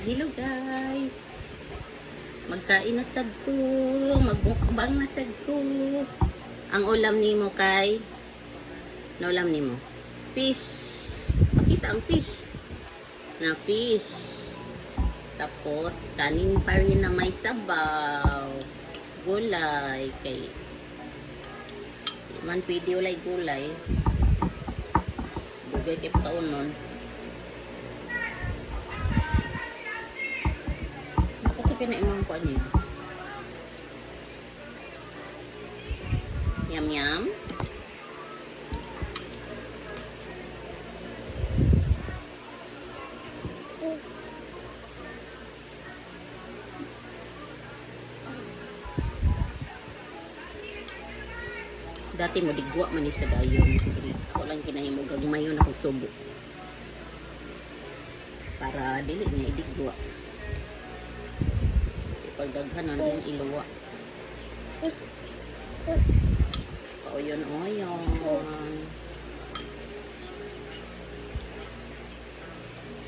Hello guys. Magkain na sad ko. Magbukbang na sad ko. Ang ulam nimo kay na ulam nimo? Fish. Pakita ang fish. Na fish. Tapos kanin pa rin na may sabaw. Gulay kay man pwede ulay gulay. Dugay kay taon nun. Pinaimang ko niya. Yum yum. Dati mo digwa man ni sa dayon. Ako lang kinahimo gagmayon akong subo. Para dili niya idigwa. Pagdaghanan yung iluwa. Pauyon-uyon.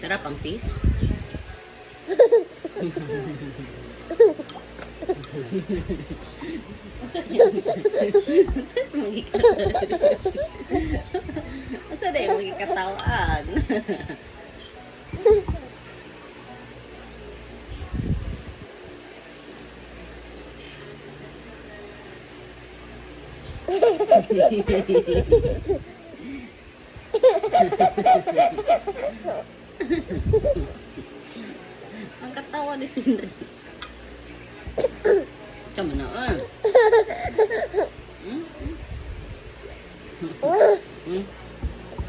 Sarap ang fish. Asa na yung magkikatawaan? Ang katawa ni Sindri. Kamu na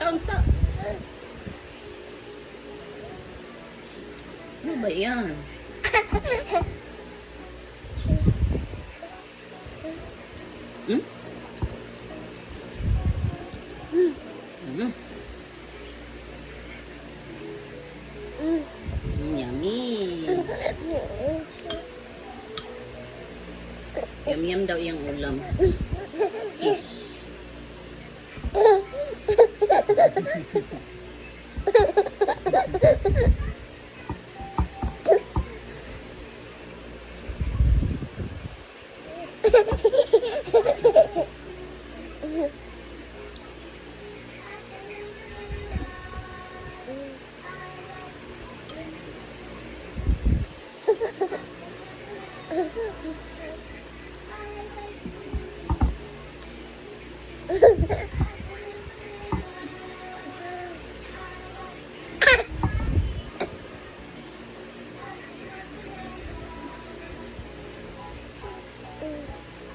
Kamu sa? Ano ba yan? Yummy. Yum-yum daw yung ulam.